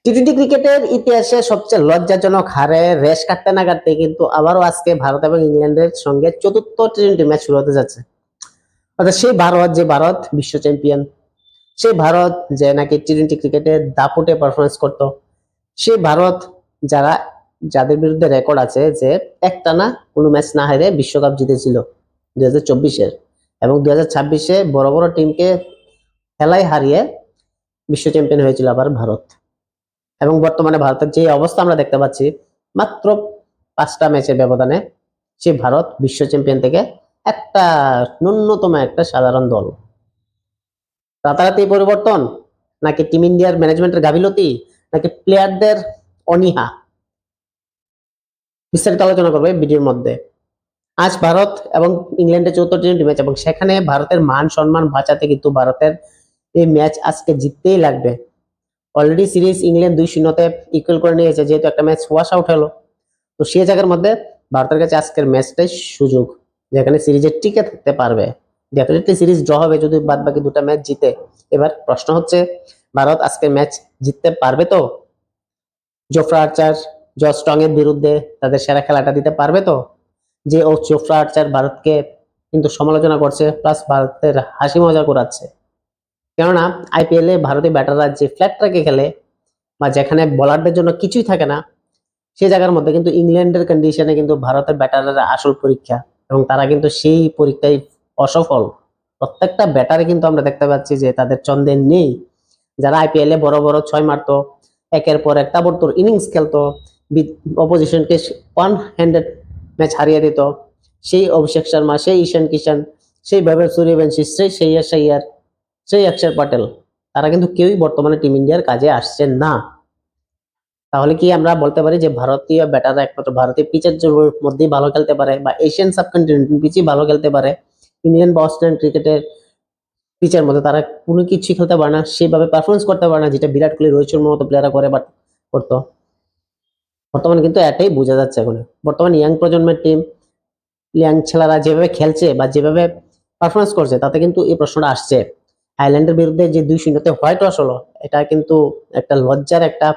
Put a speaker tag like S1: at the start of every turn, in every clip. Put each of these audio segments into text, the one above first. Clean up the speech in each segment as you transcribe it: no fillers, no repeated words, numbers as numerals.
S1: T twenty ক্রিকেটের ইতিহাসে সবচেয়ে লজ্জাজনক হারে রেশ কাটতে না কাটতে কিন্তু আবারও আজকে ভারত এবং ইংল্যান্ডের সঙ্গে চতুর্থ টি-টোয়েন্টি ম্যাচ শুরু হতে যাচ্ছে। অর্থাৎ সেই ভারত, যে ভারত বিশ্ব চ্যাম্পিয়ন, সেই ভারত যে নাকি টি-টোয়েন্টি ক্রিকেটে দাপুটে পারফরমেন্স করতো, সেই ভারত যারা যাদের বিরুদ্ধে রেকর্ড আছে যে একটানা কোনো ম্যাচ না হেরে বিশ্বকাপ জিতেছিল 2024-এর, এবং 2026-এ বড় বড় টিমকে খেলায় হারিয়ে বিশ্ব চ্যাম্পিয়ন হয়েছিল আবার ভারত। এবং বর্তমানে ভারতের যে অবস্থা আমরা দেখতে পাচ্ছি, মাত্র 5টা ম্যাচের ব্যবধানে সে ভারত বিশ্ব চ্যাম্পিয়ন থেকে একটা ন্যূনতম একটা সাধারণ দল। রাতারাতি পরিবর্তন, নাকি টিম ইন্ডিয়ার ম্যানেজমেন্টের গাফিলতি, নাকি প্লেয়ারদের অনীহা, বিস্তারিত আলোচনা করবে ভিডিওর মধ্যে। আজ ভারত এবং ইংল্যান্ডের চতুর্থ টি-টোয়েন্টি ম্যাচ, এবং সেখানে ভারতের মান সম্মান বাঁচাতে কিন্তু ভারতের এই ম্যাচ আজকে জিততেই লাগবে। অলরেডি সিরিজ ইংল্যান্ড 2-0-তে ইকুয়াল করে নিয়েছে, যেহেতু একটা ম্যাচ ওয়াশ আউট হলো। তো সেই জায়গার মধ্যে ভারতের কাছে আজকের ম্যাচটাই সুযোগ, যেখানে সিরিজে টিকে থাকতে পারবে। ডেফিনেটলি সিরিজ ড্র হবে যদি বাদ বাকি দুটা ম্যাচ জিতে। এবার প্রশ্ন হচ্ছে, ভারত আজকে ম্যাচ জিততে পারবে তো? জোফরা আর্চার, জস স্ট্রং এর বিরুদ্ধে তাদের সেরা খেলাটা দিতে পারবে তো? যে ও জোফরা আর্চার ভারতকে কিন্তু সমালোচনা করছে, প্লাস ভারতের হাসি মজা করাচ্ছে। কেননা আইপিএল এ ভারতীয় ব্যাটাররা যে ফ্ল্যাট ট্র্যাকে খেলে, বা যেখানে বোলারদের জন্য কিছুই থাকে না, সেই জায়গার মধ্যে কিন্তু ইংল্যান্ডের কন্ডিশনে কিন্তু ভারতের ব্যাটাররা আসল পরীক্ষা, এবং তারা কিন্তু সেই পরীক্ষায় অসফল। প্রত্যেকটা ব্যাটারে কিন্তু আমরা দেখতে পাচ্ছি যে তাদের ছন্দে নেই। যারা আইপিএল এ বড় বড় ছয় মারতো, একের পর এক তাবড়তোড় ইনিংস খেলতো, অপোজিশনকে ওয়ান হ্যান্ডেড ম্যাচ হারিয়ে দিত, সেই অভিষেক শর্মা, সেই ঈশান কিষান, সেই বৈভব সূর্যবংশী, সেই শ্রেয়াস আইয়ার, সেই অক্ষর পটেল, তারা কিন্তু কেউই বর্তমানে টিম ইন্ডিয়ার কাজে আসছেন না। তাহলে কি আমরা বলতে পারি যে ভারতীয় ব্যাটাররা একমাত্র ভারতীয় পিচের মধ্যেই ভালো খেলতে পারে, বা এশিয়ান সাবকন্টিনেন্ট পিচই ভালো খেলতে পারে? ইংল্যান্ড বা অস্ট্রেলিয়ান ক্রিকেটের পিচের মধ্যে তারা কোনো কিছুই খেলতে পারে না, সেভাবে পারফরমেন্স করতে পারে না যেটা বিরাট কোহলি, রোহিত শর্মার মতো প্লেয়াররা করে বা করতো। বর্তমানে কিন্তু এটাই বোঝা যাচ্ছে। এখন বর্তমানে ইয়াং প্রজন্মের টিম, ইয়াং ছেলেরা যেভাবে খেলছে বা যেভাবে পারফরমেন্স করছে, তাতে কিন্তু এই প্রশ্নটা আসছে। আয়ারল্যান্ডের বিরুদ্ধে যে 2-0-তে হোয়াইট ওয়াশ হলো, এটা কিন্তু একটা লজ্জার একটা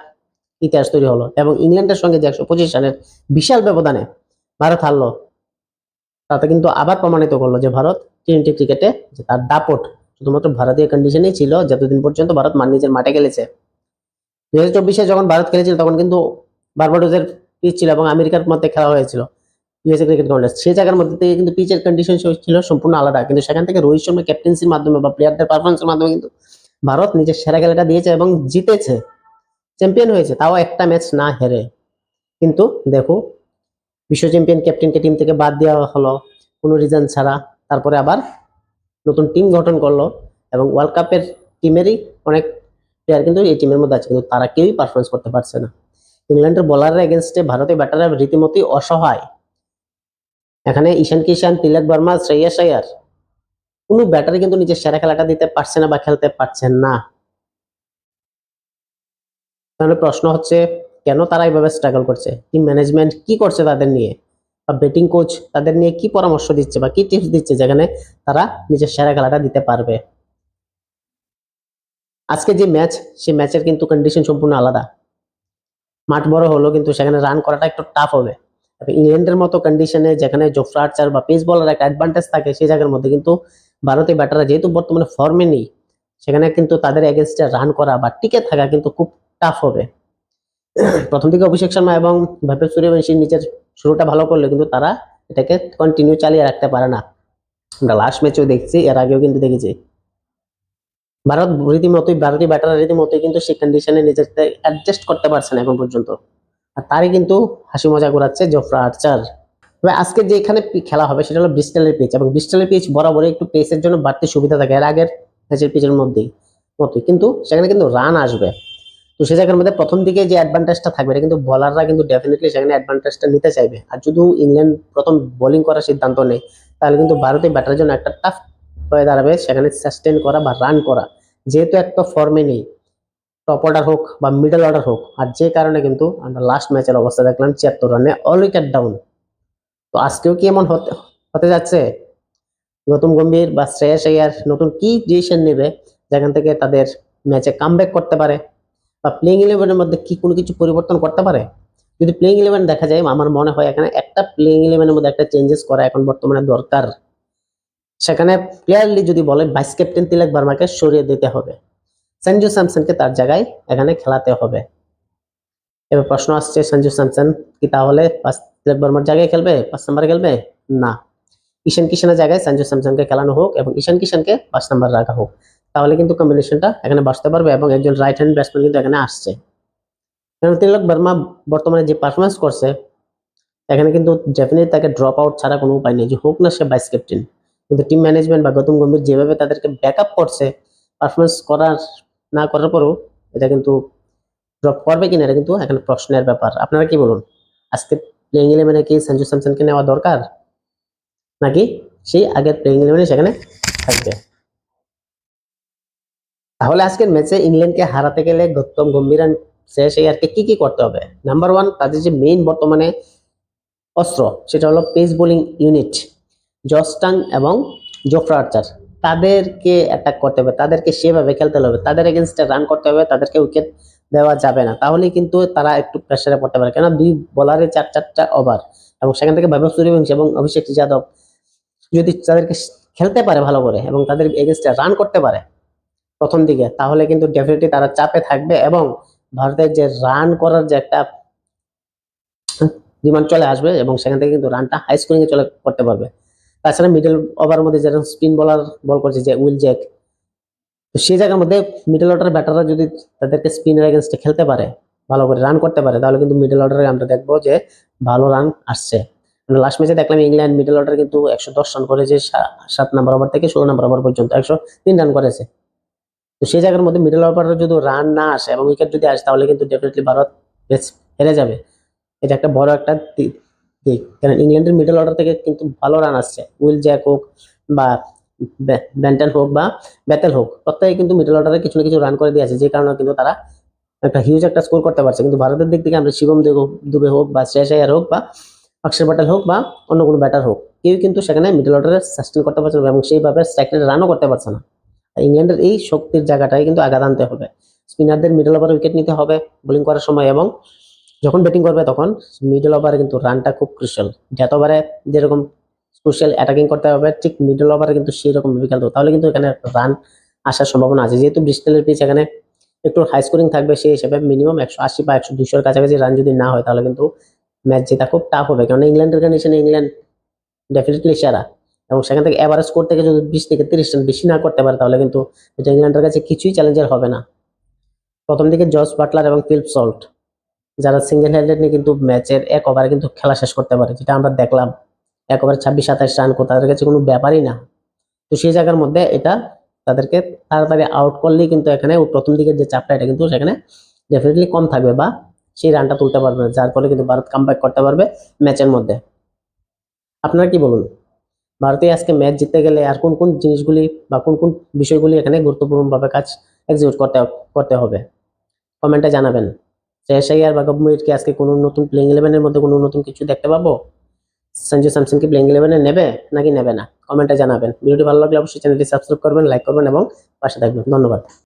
S1: ইতিহাস তৈরি হলো। এবং ইংল্যান্ডের সঙ্গে যে 125 রানের বিশাল ব্যবধানে ভারত হারলো, তাতে কিন্তু আবার প্রমাণিত করলো যে ভারত টি-টোয়েন্টি ক্রিকেটে যে তার দাপট শুধুমাত্র ভারতীয় কন্ডিশনেই ছিল, যতদিন পর্যন্ত ভারত নিজের মাঠে খেলেছে। 2024-এ যখন ভারত খেলেছিল তখন কিন্তু বার্বাডোসের পিচ ছিল এবং আমেরিকার মধ্যে খেলা হয়েছিল ইউএসএ ক্রিকেট কংগ্রেস। সেই জায়গার মধ্যে থেকে কিন্তু পিচের কন্ডিশন ছিল সম্পূর্ণ আলাদা, কিন্তু সেখান থেকে রোহিত শর্মা ক্যাপ্টেন্সির মাধ্যমে বা প্লেয়ারদের পারফরমেন্সের মাধ্যমে কিন্তু ভারত নিজের সেরা খেলাটা দিয়েছে এবং জিতেছে, চ্যাম্পিয়ন হয়েছে, তাও একটা ম্যাচ না হেরে। কিন্তু দেখো, বিশ্ব চ্যাম্পিয়ন ক্যাপ্টেনকে টিম থেকে বাদ দেওয়া হলো কোনো রিজন ছাড়া। তারপরে আবার নতুন টিম গঠন করলো, এবং ওয়ার্ল্ড কাপের টিমেরই অনেক প্লেয়ার কিন্তু এই টিমের মধ্যে আছে, কিন্তু তারা কেউই পারফরমেন্স করতে পারছে না। ইংল্যান্ডের বোলাররা এগেনস্টে ভারতীয় ব্যাটাররা রীতিমতই অসহায়। এখানে ঈশান কিষান, তিলক বর্মা, শ্রেয়াস আইয়ার, কোনো ব্যাটারি কিন্তু নিজের সেরা খেলাটা দিতে পারছে না বা খেলতে পারছেন না। তাহলে প্রশ্ন হচ্ছে, কেন তারা এইভাবে স্ট্রাগল করছে? টিম ম্যানেজমেন্ট কি করছে তাদের নিয়ে, বা ব্যাটিং কোচ তাদের নিয়ে কি পরামর্শ দিচ্ছে বা কি টিপস দিচ্ছে, যেখানে তারা নিজের সেরা খেলাটা দিতে পারবে? আজকে যে ম্যাচ, সেই ম্যাচের কিন্তু কন্ডিশন সম্পূর্ণ আলাদা। মাঠ বড় হলো, কিন্তু সেখানে রান করাটা একটু টাফ হবে। ইংল্যান্ডের মতো কন্ডিশনে যেখানে জোফরা আর্চার বা পেস বলার একটা অ্যাডভান্টেজ থাকে, সেই জায়গার মধ্যে কিন্তু ভারতীয় ব্যাটাররা যেহেতু বর্তমানে ফর্মে নেই, সেখানে কিন্তু তাদের এগেনস্টে রান করা বা টিকে থাকা কিন্তু খুব টাফ হবে। প্রথম দিকে অভিষেক শর্মা এবং বৈভব সূর্যবংশী নিজের শুরুটা ভালো করলে কিন্তু তারা এটাকে কন্টিনিউ চালিয়ে রাখতে পারে না। আমরা লাস্ট ম্যাচেও দেখছি, এর আগেও কিন্তু দেখেছি ভারত রীতিমতোই, ভারতীয় ব্যাটাররা রীতিমতোই কিন্তু সেই কন্ডিশনে নিজেকে অ্যাডজাস্ট করতে পারছে না এখন পর্যন্ত। আর তারই কিন্তু হাসি মজা করাচ্ছে জোফরা আর্চার। তবে আজকে যে এখানে খেলা হবে সেটা হলো ব্রিস্টলের পিচ, এবং ব্রিস্টলের পিচ বরাবরই একটু পেসের জন্য বাড়তি সুবিধা থাকে এর আগের ম্যাচের পিচের মতোই, কিন্তু সেখানে কিন্তু রান আসবে। তো সেই জায়গার মধ্যে প্রথম দিকে যে অ্যাডভান্টেজটা থাকবে, এটা কিন্তু বলাররা কিন্তু ডেফিনেটলি সেখানে অ্যাডভান্টেজটা নিতে চাইবে। আর যদি ইংল্যান্ড প্রথম বোলিং করার সিদ্ধান্ত নেয়, তাহলে কিন্তু ভারতীয় ব্যাটারের জন্য একটা টাফ হয়ে দাঁড়াবে সেখানে সাস্টেন করা বা রান করা, যেহেতু একটা ফর্মে নেই, টপ অর্ডার হোক বা মিডল অর্ডার হোক। আর যে কারণে কিন্তু আমরা লাস্ট ম্যাচের অবস্থা দেখলাম 76 রানে অল উইকেট ডাউন। তো আজকেও কি এমন হতে হতে যাচ্ছে? গৌতম গম্ভীর বা শ্রেয়াস আইয়ার নতুন কি ডিসিশন নেবে, যেখান থেকে তাদের ম্যাচে কামব্যাক করতে পারে? বা প্লেইং ইলেভেনের মধ্যে কি কোনো কিছু পরিবর্তন করতে পারে? যদি প্লেইং ইলেভেন দেখা যায়, আমার মনে হয় এখানে একটা প্লেইং ইলেভেনের মধ্যে একটা চেঞ্জেস করা এখন বর্তমানে দরকার। সেখানে ক্লিয়ারলি যদি বলে ভাইস ক্যাপ্টেন তিলক ভার্মাকে সরিয়ে দিতে হবে, সঞ্জু স্যামসনকে তার জায়গায় এখানে খেলাতে হবে। এবার প্রশ্ন আসছে, সঞ্জু স্যামসন কি তাহলে তিলক ভার্মার জায়গায় খেলবে, 5 নম্বরে খেলবে? না, ঈশান কিশনের জায়গায় সঞ্জু স্যামসনকে খেলানো হোক এবং ঈশান কিশনকে 5 নম্বর রাখা হোক, তাহলে কিন্তু কম্বিনেশনটা এখানে বাঁচতে পারবে এবং একজন রাইট হ্যান্ড ব্যাটসম্যান কিন্তু এখানে আসছে। কারণ তিলক ভার্মা বর্তমানে যে পারফরমেন্স করছে, এখানে কিন্তু ডেফিনেটলি তাকে ড্রপ আউট ছাড়া কোনো উপায় নেই, যে হোক না সে ভাইস ক্যাপ্টেন। কিন্তু টিম ম্যানেজমেন্ট বা গৌতম গম্ভীর যেভাবে তাদেরকে ব্যাকআপ করছে, পারফরমেন্স করার না করার পরেও এটা কিন্তু ড্রপ করবে কিনা এটা কিন্তু এখানে প্রশ্নের ব্যাপার। আপনারা কি বলুন, আজকে প্লেইং ইলেভেনে কি সঞ্জু স্যামসনকে নেওয়া দরকার, নাকি সেই আগের প্লেইং ইলেভেনে সেখানে থাকবে? তাহলে আজকের ম্যাচে ইংল্যান্ডকে হারাতে গেলে গৌতম গম্ভীর সেই আর কি কি করতে হবে? নাম্বার ওয়ান, তাদের যে মেইন বর্তমানে অস্ত্র সেটা হলো পেস বোলিং ইউনিট, জস্টান এবং জোফ্রা আর্চার, তাদেরকে অ্যাটাক করতে হবে, তাদেরকে সেভাবে খেলতে হবে, তাদের এগেনস্টে রান করতে হবে, তাদেরকে উইকেট দেওয়া যাবে না, তাহলেই কিন্তু তারা একটু প্রেসারে পড়তে পারে। কেন, দুই বোলারে 4-4টা ওভার এবং সেখান থেকে বৈভব সূর্যবংশী এবং অভিষেক যাদব যদি তাদেরকে খেলতে পারে ভালো করে এবং তাদের এগেনস্টে রান করতে পারে প্রথম দিকে, তাহলে কিন্তু ডেফিনেটলি তারা চাপে থাকবে এবং ভারতের যে রান করার যে একটা ডিমান্ড চলে আসবে এবং সেখান থেকে কিন্তু রানটা হাই স্কোরিং এ চলে করতে পারবে। তাছাড়া মিডল ওভারের মধ্যে যেরকম স্পিন বলার বল করছে যে উইল জ্যাক, তো সেই জায়গার মধ্যে মিডল অর্ডার ব্যাটাররা যদি তাদেরকে স্পিনের এগেনস্টে খেলতে পারে, ভালো করে রান করতে পারে, তাহলে কিন্তু মিডল অর্ডারে আমরা দেখবো যে ভালো রান আসছে। লাস্ট ম্যাচে দেখলাম ইংল্যান্ড মিডল অর্ডার কিন্তু 110 রান করেছে, 7 নম্বর ওভার থেকে 16 নম্বর ওভার পর্যন্ত 103 রান করেছে। তো সেই জায়গার মধ্যে মিডল ওভারে যদি রান না আসে এবং উইকেট যদি আসে, তাহলে কিন্তু ডেফিনেটলি ভারত ম্যাচ হেরে যাবে। এটা একটা বড় একটা দিক, কারণ ইংল্যান্ডের মিডল অর্ডার থেকে কিন্তু ভালো রান আসছে, উইল জ্যাক হোক বা ব্যান্টন হোক বা ব্যাটেল হোক, প্রত্যেকে কিন্তু মিডল অর্ডারে কিছু না কিছু রান করে দিয়েছে, যে কারণে কিন্তু তারা একটা হিউজ একটা স্কোর করতে পারছে। কিন্তু ভারতের দিক থেকে আমরা শিবম দুবে হোক বা শ্রেয়াস আয়ার হোক বা অক্ষর প্যাটেল হোক বা অন্য কোনো ব্যাটার হোক, কেউ কিন্তু সেখানে মিডল অর্ডারে সাস্টেন করতে পারছে না এবং সেইভাবে স্ট্রাইক রেটে রানও করতে পারছে না। ইংল্যান্ডের এই শক্তির জায়গাটাই কিন্তু আঘাত আনতে হবে, স্পিনারদের মিডল ওভারে উইকেট নিতে হবে বোলিং করার সময়, এবং যখন ব্যাটিং করবে তখন মিডল ওভারে কিন্তু রানটা খুব ক্রুশাল। যত ওভারে যেরকম ক্রুশাল অ্যাটাকিং করতে হবে, ঠিক মিডল ওভারে কিন্তু সেই রকম ভাবে খেলতে হবে, তাহলে কিন্তু এখানে রান আসার সম্ভাবনা আছে। যেহেতু ব্রিস্টলের পিচ এখানে একটু হাই স্কোরিং থাকবে, সেই হিসেবে মিনিমাম 180 বা 100-200 কাছাকাছি রান যদি না হয়, তাহলে কিন্তু ম্যাচ জেতা খুব টাফ হবে। কারণ ইংল্যান্ডের কন্ডিশনে ইংল্যান্ড ডেফিনেটলি সেরা, এবং সেখান থেকে এভারেজ স্কোর থেকে যদি 20 থেকে 30 রান বেশি না করতে পারে, তাহলে কিন্তু এটা ইংল্যান্ডের কাছে কিছুই চ্যালেঞ্জার হবে না। প্রথম দিকে জস বাটলার এবং ফিলিপ সল্ট, যারা সিঙ্গেল হ্যান্ডেড নিয়ে কিন্তু ম্যাচের এক ওভারে কিন্তু খেলা শেষ করতে পারে, যেটা আমরা দেখলাম 1 ওভারে 26-27 রান, তাদের কাছে কোনো ব্যাপারই না। তো সেই জায়গার মধ্যে এটা তাদেরকে তাড়াতাড়ি আউট করলেই কিন্তু এখানে প্রথম দিকের যে চাপটা, এটা কিন্তু সেখানে ডেফিনেটলি কম থাকবে বা সেই রানটা তুলতে পারবে না, যার ফলে কিন্তু ভারত কামব্যাক করতে পারবে ম্যাচের মধ্যে। আপনারা কি বলুন, ভারতে আজকে ম্যাচ জিততে গেলে আর কোন কোন জিনিসগুলি বা কোন কোন বিষয়গুলি এখানে গুরুত্বপূর্ণভাবে কাজ এক্সিকিউট করতে হবে, কমেন্টে জানাবেন। শ্রেয়াস আয়ার বা গম্ভীর কি আজকে কোনো নতুন প্লেইং ইলেভেনের মধ্যে কোনো নতুন কিছু দেখতে পাবো? সঞ্জু স্যামসন কি প্লেইং ইলেভেনে নেবে নাকি নেবে না, কমেন্টে জানাবেন। ভিডিওটি ভালো লাগলে অবশ্যই চ্যানেলটি সাবস্ক্রাইব করবেন, লাইক করবেন এবং পাশে থাকবেন। ধন্যবাদ।